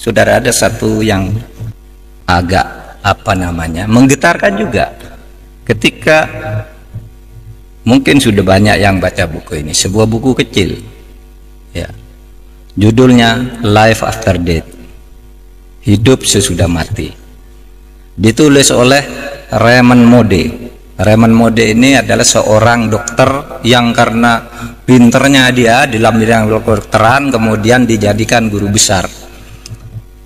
Saudara, ada satu yang agak menggetarkan juga. Ketika mungkin sudah banyak yang baca buku ini, sebuah buku kecil ya, judulnya Life After Death, hidup sesudah mati, ditulis oleh Raymond Moody. Raymond Moody ini adalah seorang dokter yang karena pinternya dia dalam bidang kedokteran kemudian dijadikan guru besar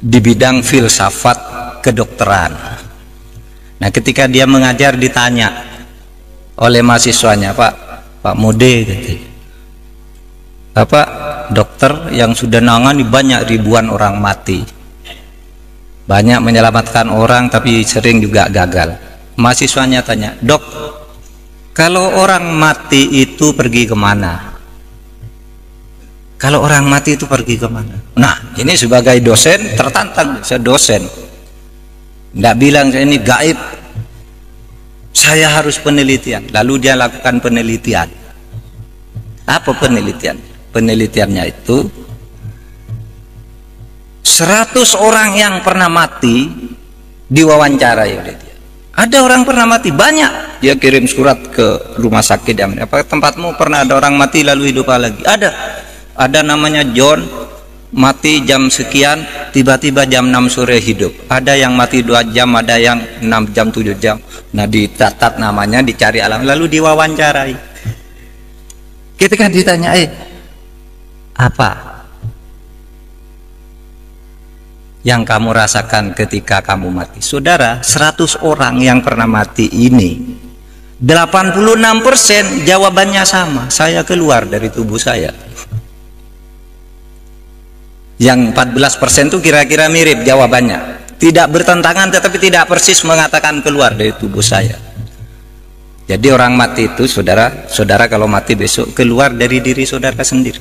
di bidang filsafat kedokteran. Nah, ketika dia mengajar ditanya oleh mahasiswanya, Pak Moody, gitu, Bapak dokter yang sudah nangani banyak ribuan orang mati, banyak menyelamatkan orang tapi sering juga gagal. Mahasiswanya tanya, Dok, kalau orang mati itu pergi kemana? Kalau orang mati itu pergi kemana? Nah, ini sebagai dosen tertantang. Saya dosen, tidak bilang saya ini gaib, saya harus penelitian. Lalu dia lakukan penelitian. Apa penelitian? Penelitiannya itu 100 orang yang pernah mati diwawancarai oleh dia. Ada orang pernah mati banyak, dia kirim surat ke rumah sakit. Apa tempatmu pernah ada orang mati lalu hidup lagi? Ada namanya John, mati jam sekian, tiba-tiba jam 6 sore hidup. Ada yang mati 2 jam, ada yang 6 jam, 7 jam. Nah, dicatat namanya, dicari alam, lalu diwawancarai. Ketika ditanya, apa yang kamu rasakan ketika kamu mati? Saudara, 100 orang yang pernah mati ini 86% jawabannya sama, saya keluar dari tubuh saya. Yang 14% itu kira-kira mirip jawabannya, tidak bertentangan tetapi tidak persis mengatakan keluar dari tubuh saya. Jadi orang mati itu, saudara kalau mati besok keluar dari diri saudara sendiri.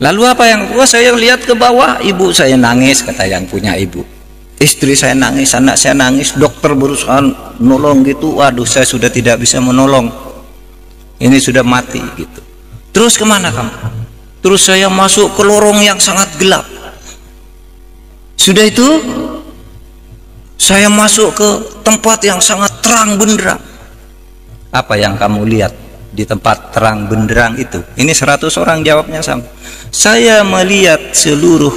Lalu apa yang saya lihat ke bawah, ibu saya nangis, kata yang punya ibu, istri saya nangis, anak saya nangis, dokter berusaha nolong gitu, waduh saya sudah tidak bisa menolong, ini sudah mati gitu. Terus kemana kamu? Terus saya masuk ke lorong yang sangat gelap. Sudah itu saya masuk ke tempat yang sangat terang benderang. Apa yang kamu lihat di tempat terang benderang itu? Ini 100 orang jawabnya sama. Saya melihat seluruh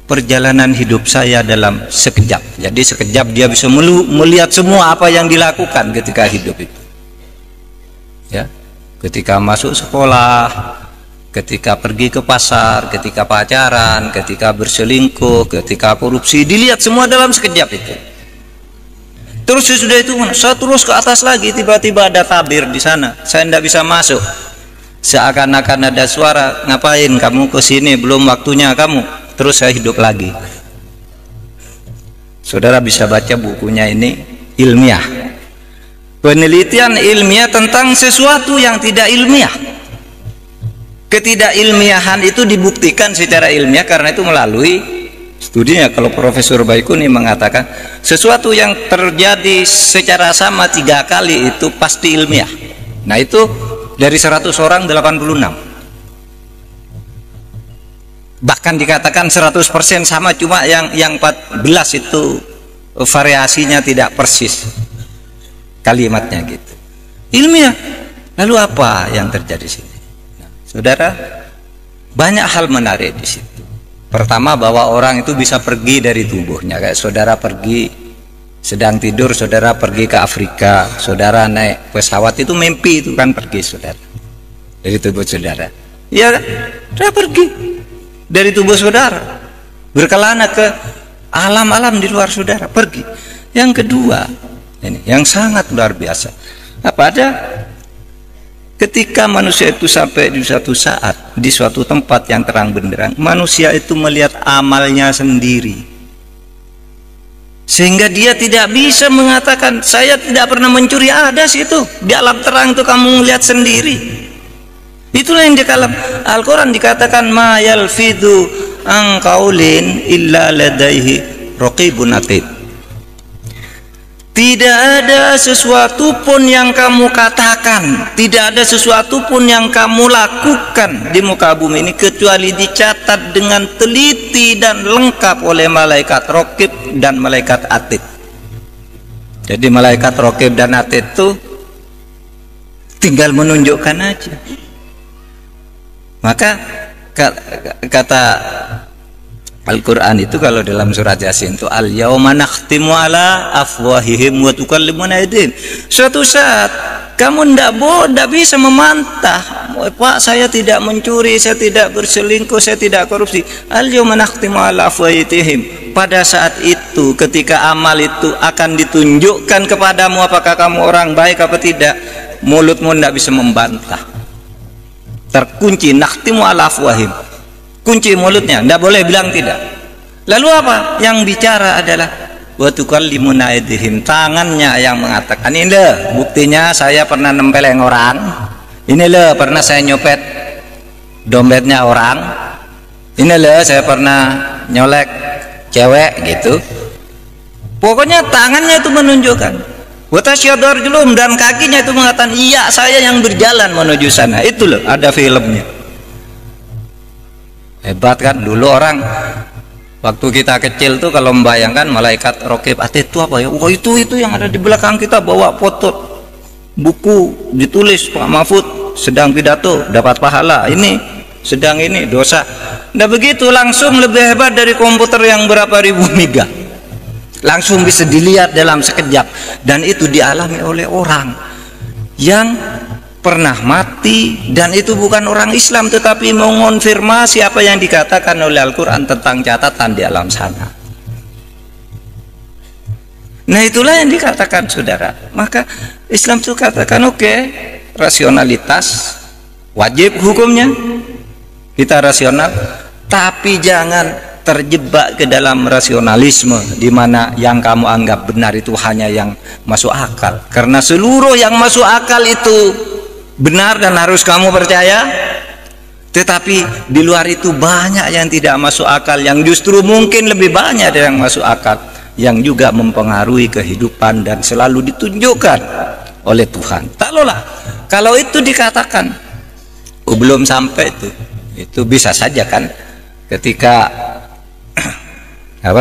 perjalanan hidup saya dalam sekejap. Jadi sekejap dia bisa melihat semua apa yang dilakukan ketika hidup itu. Ya, ketika masuk sekolah, ketika pergi ke pasar, ketika pacaran, ketika berselingkuh, ketika korupsi, dilihat semua dalam sekejap itu. Terus sudah itu saya terus ke atas lagi, tiba-tiba ada tabir di sana, saya tidak bisa masuk. Seakan-akan ada suara, ngapain kamu ke sini, belum waktunya kamu. Terus saya hidup lagi. Saudara bisa baca bukunya, ini ilmiah, penelitian ilmiah tentang sesuatu yang tidak ilmiah. Ketidakilmiahan itu dibuktikan secara ilmiah karena itu melalui studinya. Kalau Profesor Baikuni mengatakan sesuatu yang terjadi secara sama 3 kali itu pasti ilmiah. Nah, itu dari 100 orang 86. Bahkan dikatakan 100% sama, cuma yang 14 itu variasinya tidak persis kalimatnya gitu. Ilmiah. Lalu apa yang terjadi di sini? Saudara, banyak hal menarik di situ. Pertama, bahwa orang itu bisa pergi dari tubuhnya. Kayak saudara pergi, sedang tidur, saudara pergi ke Afrika, saudara naik pesawat, itu mimpi, itu kan pergi saudara dari tubuh saudara. Ya, saudara pergi dari tubuh saudara, berkelana ke alam-alam di luar saudara, pergi. Yang kedua, ini yang sangat luar biasa. Apa ada? Ketika manusia itu sampai di suatu saat, di suatu tempat yang terang benderang, manusia itu melihat amalnya sendiri. Sehingga dia tidak bisa mengatakan, saya tidak pernah mencuri. Ada situ, di alam terang itu kamu melihat sendiri. Itulah yang di dalam Al-Quran dikatakan, ma yalfidhu an qaulin illa ladaihi raqibun atid. Tidak ada sesuatu pun yang kamu katakan, tidak ada sesuatu pun yang kamu lakukan di muka bumi ini kecuali dicatat dengan teliti dan lengkap oleh malaikat Raqib dan malaikat Atid. Jadi malaikat Raqib dan Atid itu tinggal menunjukkan aja. Maka kata Al-Quran itu kalau dalam surat Yasin itu al-yauma nakhtimu ala afwahihim wa tukallimuna aydihim. Suatu saat kamu tidak bisa memantah, Pak, saya tidak mencuri, saya tidak berselingkuh, saya tidak korupsi. Al-yauma nakhtimu ala afwahihim. Pada saat itu ketika amal itu akan ditunjukkan kepadamu apakah kamu orang baik apa tidak, mulutmu tidak bisa membantah. Terkunci, nakhtimu ala afwahihim. Kunci mulutnya, tidak boleh bilang tidak. Lalu apa? Yang bicara adalah wa tukallimuna aydihim, tangannya yang mengatakan, ini loh buktinya saya pernah nempeleng orang, ini loh pernah saya nyopet dompetnya orang, ini loh saya pernah nyolek cewek gitu. Pokoknya tangannya itu menunjukkan. Wa tasyhadu arjuluhum, dan kakinya itu mengatakan iya saya yang berjalan menuju sana. Itu loh, ada filmnya. Hebat kan dulu orang waktu kita kecil tuh kalau membayangkan malaikat Raqib Atid itu apa ya? Oh itu yang ada di belakang kita bawa foto buku ditulis Pak Mahfud sedang pidato dapat pahala, ini sedang ini dosa. Nah begitu langsung lebih hebat dari komputer yang berapa ribu mega. Langsung bisa dilihat dalam sekejap, dan itu dialami oleh orang yang pernah mati, dan itu bukan orang Islam tetapi mengonfirmasi apa yang dikatakan oleh Al-Quran tentang catatan di alam sana. Nah itulah yang dikatakan saudara. Maka Islam itu katakan oke, rasionalitas wajib hukumnya, kita rasional, tapi jangan terjebak ke dalam rasionalisme di mana yang kamu anggap benar itu hanya yang masuk akal, karena seluruh yang masuk akal itu benar dan harus kamu percaya. Tetapi di luar itu banyak yang tidak masuk akal, yang justru mungkin lebih banyak dari yang masuk akal, yang juga mempengaruhi kehidupan dan selalu ditunjukkan oleh Tuhan. Taklahlah kalau itu dikatakan belum sampai itu bisa saja kan ketika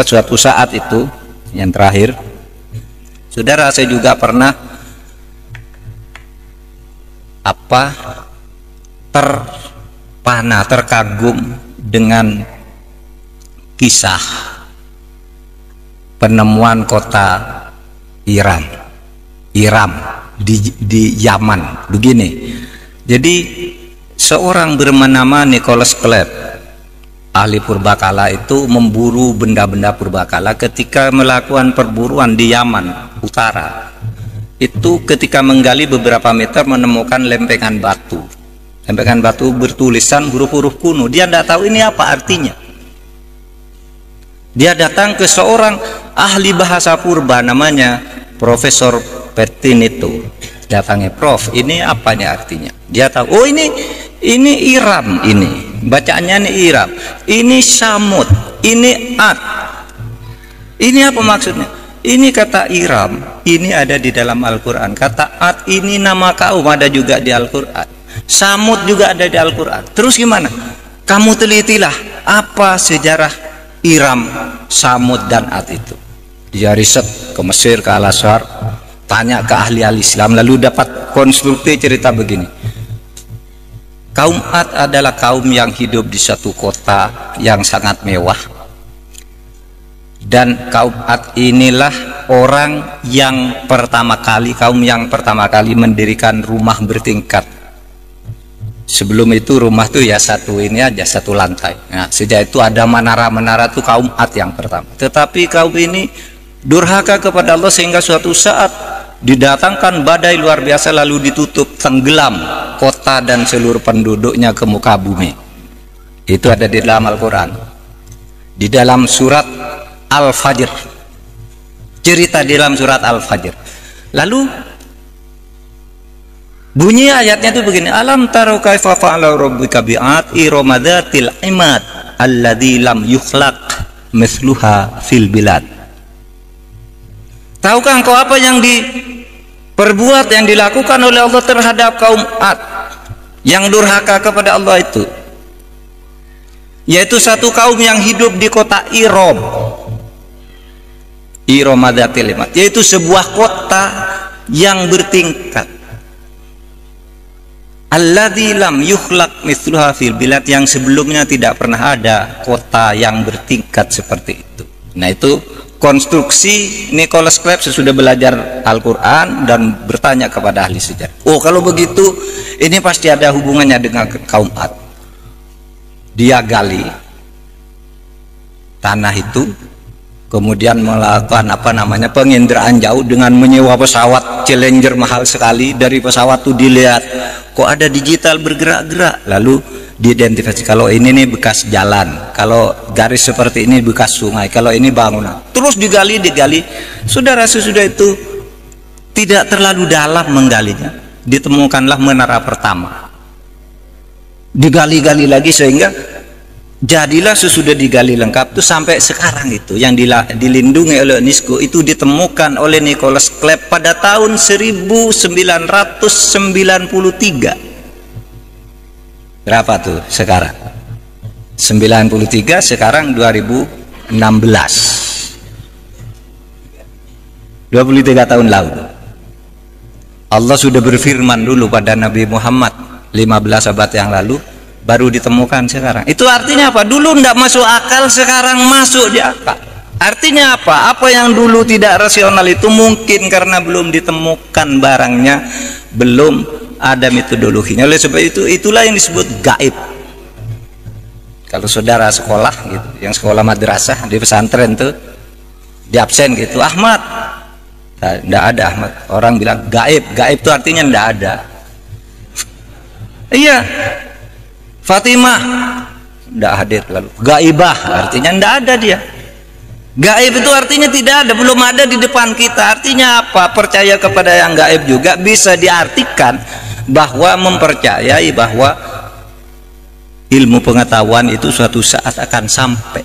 suatu saat itu yang terakhir, saudara, saya juga pernah terkagum dengan kisah penemuan kota Iram di Yaman. Begini, jadi seorang bernama Nicholas Kleb, ahli purbakala itu memburu benda-benda purbakala. Ketika melakukan perburuan di Yaman Utara itu, ketika menggali beberapa meter menemukan lempengan batu bertulisan huruf-huruf kuno. Dia tidak tahu ini apa artinya. Dia datang ke seorang ahli bahasa purba namanya Profesor Pertinito. Datangnya, Prof, ini apanya artinya? Dia tahu, oh ini Iram, ini bacaannya ini Iram, ini Samud, ini Ad. Ini apa maksudnya? Ini kata Iram, ini ada di dalam Al-Quran. Kata Ad ini nama kaum, ada juga di Al-Quran. Samud juga ada di Al-Quran. Terus gimana? Kamu telitilah apa sejarah Iram, Samud, dan Ad itu. Dia riset ke Mesir, ke Al-Azhar, tanya ke ahli-ahli Islam, lalu dapat konstruksi cerita begini. Kaum Ad adalah kaum yang hidup di satu kota yang sangat mewah. Dan kaum Ad inilah kaum yang pertama kali mendirikan rumah bertingkat. Sebelum itu rumah tuh ya satu ini aja, satu lantai. Nah, sejak itu ada menara-menara tuh kaum Ad yang pertama. Tetapi kaum ini durhaka kepada Allah sehingga suatu saat didatangkan badai luar biasa, lalu ditutup, tenggelam kota dan seluruh penduduknya ke muka bumi. Itu ada di dalam Al-Quran, di dalam surat Al-Fajr, cerita di dalam surat Al-Fajr. Lalu bunyi ayatnya itu begini, alam taro kaifa fa'ala rabbuka bi'ad irama dzatil imad alladzi lam yukhlaq mithluha fil bilad. Tahukah engkau apa yang diperbuat, yang dilakukan oleh Allah terhadap kaum Ad yang durhaka kepada Allah itu? Yaitu satu kaum yang hidup di kota Irom, Iromadatil Imad, yaitu sebuah kota yang bertingkat. Alladzi lam yukhlaq mithluha fil bilad, yang sebelumnya tidak pernah ada kota yang bertingkat seperti itu. Nah, itu konstruksi Nicholas Cleves sesudah belajar Al-Quran dan bertanya kepada ahli sejarah. Oh, kalau begitu ini pasti ada hubungannya dengan kaum Ad. Dia gali tanah itu, kemudian melakukan penginderaan jauh dengan menyewa pesawat Challenger mahal sekali. Dari pesawat itu dilihat kok ada digital bergerak-gerak, lalu diidentifikasi kalau ini nih bekas jalan, kalau garis seperti ini bekas sungai, kalau ini bangunan. Terus digali. Saudara, sesudah itu tidak terlalu dalam menggalinya, ditemukanlah menara pertama. Digali lagi sehingga jadilah sesudah digali lengkap itu sampai sekarang itu yang dilindungi oleh UNESCO itu ditemukan oleh Nicholas Cleves pada tahun 1993. Berapa tuh sekarang? 93, sekarang 2016. 23 tahun lalu. Allah sudah berfirman dulu pada Nabi Muhammad 15 abad yang lalu, baru ditemukan sekarang. Itu artinya apa? Dulu tidak masuk akal, sekarang masuk di akal. Artinya apa? Apa yang dulu tidak rasional itu mungkin karena belum ditemukan barangnya, belum ada metodologinya. Oleh sebab itu, itulah yang disebut gaib. Kalau saudara sekolah gitu, yang sekolah madrasah di pesantren tuh, di absen gitu, Ahmad, tidak ada Ahmad. Orang bilang gaib. Gaib itu artinya tidak ada. Iya, Fatimah tidak hadir, lalu gaibah artinya tidak ada dia. Gaib itu artinya tidak ada, belum ada di depan kita. Artinya apa? Percaya kepada yang gaib juga bisa diartikan bahwa mempercayai bahwa ilmu pengetahuan itu suatu saat akan sampai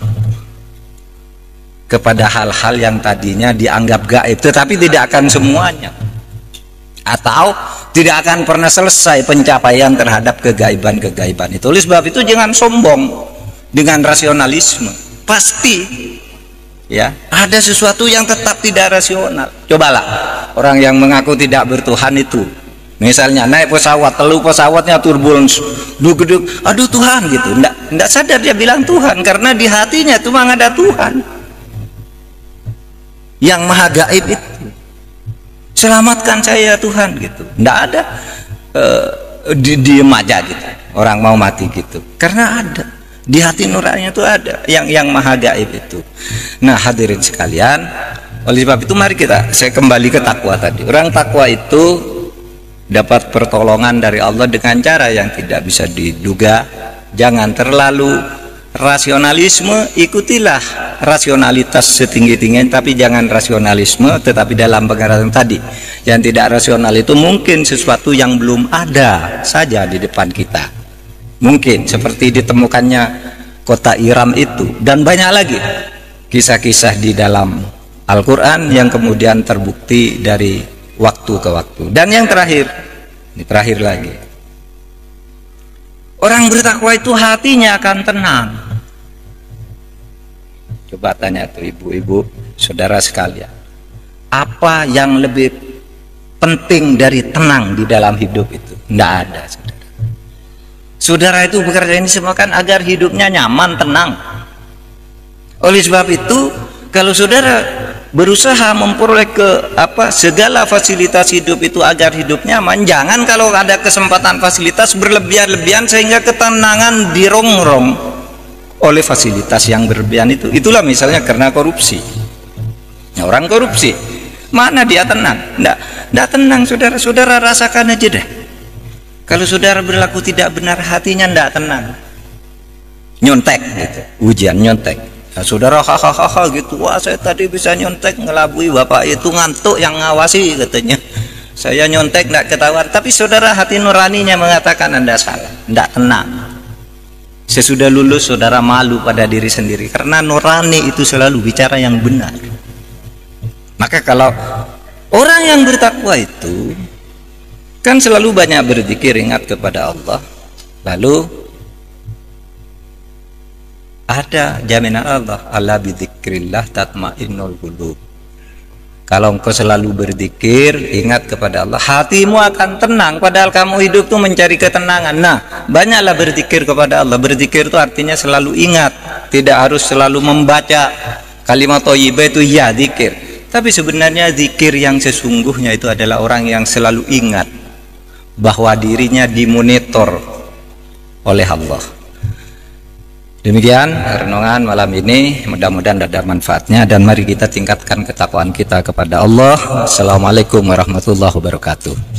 kepada hal-hal yang tadinya dianggap gaib, tetapi tidak akan semuanya, atau tidak akan pernah selesai pencapaian terhadap kegaiban-kegaiban itu. Oleh sebab itu jangan sombong dengan rasionalisme. Pasti ya ada sesuatu yang tetap tidak rasional. Cobalah orang yang mengaku tidak bertuhan itu, misalnya naik pesawat, lalu pesawatnya turbulence, duduk, aduh Tuhan gitu, ndak sadar dia bilang Tuhan, karena di hatinya itu memang ada Tuhan yang maha gaib itu. Selamatkan saya Tuhan gitu, ndak ada diem aja gitu, orang mau mati gitu, karena ada di hati nuraninya itu ada yang maha gaib itu. Nah hadirin sekalian, oleh sebab itu mari saya kembali ke takwa tadi. Orang takwa itu dapat pertolongan dari Allah dengan cara yang tidak bisa diduga. Jangan terlalu rasionalisme, ikutilah rasionalitas setinggi-tingginya, tapi jangan rasionalisme tetapi dalam pengertian tadi. Yang tidak rasional itu mungkin sesuatu yang belum ada saja di depan kita, mungkin seperti ditemukannya kota Iram itu, dan banyak lagi kisah-kisah di dalam Al-Quran yang kemudian terbukti dari waktu ke waktu. Dan yang terakhir, ini terakhir lagi, orang bertakwa itu hatinya akan tenang. Coba tanya tuh ibu-ibu, saudara sekalian, apa yang lebih penting dari tenang di dalam hidup itu? Tidak ada, saudara. Saudara itu bekerja ini semua kan agar hidupnya nyaman, tenang. Oleh sebab itu, kalau saudara berusaha memperoleh segala fasilitas hidup itu agar hidup nyaman, jangan kalau ada kesempatan fasilitas berlebihan-lebihan sehingga ketenangan dirongrong oleh fasilitas yang berlebihan itu. Itulah misalnya karena korupsi. Nah, orang korupsi, mana dia tenang? Nggak tenang, saudara rasakan aja deh. Kalau saudara berlaku tidak benar, hatinya nggak tenang. Nyontek gitu, ujian nyontek. Nah, saudara hahaha gitu, wah saya tadi bisa nyontek ngelabui bapak itu, ngantuk yang ngawasi katanya. Saya nyontek nggak ketahuan, tapi saudara hati nuraninya mengatakan Anda salah, nggak tenang. Sesudah lulus saudara malu pada diri sendiri karena nurani itu selalu bicara yang benar. Maka kalau orang yang bertakwa itu kan selalu banyak berzikir, ingat kepada Allah, lalu ada jaminan Allah, ala bidzikrillah tatmainnul qulub. Kalau engkau selalu berzikir, ingat kepada Allah, hatimu akan tenang. Padahal kamu hidup tuh mencari ketenangan. Nah, banyaklah berzikir kepada Allah. Berzikir itu artinya selalu ingat, tidak harus selalu membaca kalimat thayyibah itu ya zikir. Tapi sebenarnya zikir yang sesungguhnya itu adalah orang yang selalu ingat bahwa dirinya dimonitor oleh Allah. Demikian renungan malam ini, mudah-mudahan ada manfaatnya, dan mari kita tingkatkan ketakwaan kita kepada Allah. Assalamualaikum warahmatullahi wabarakatuh.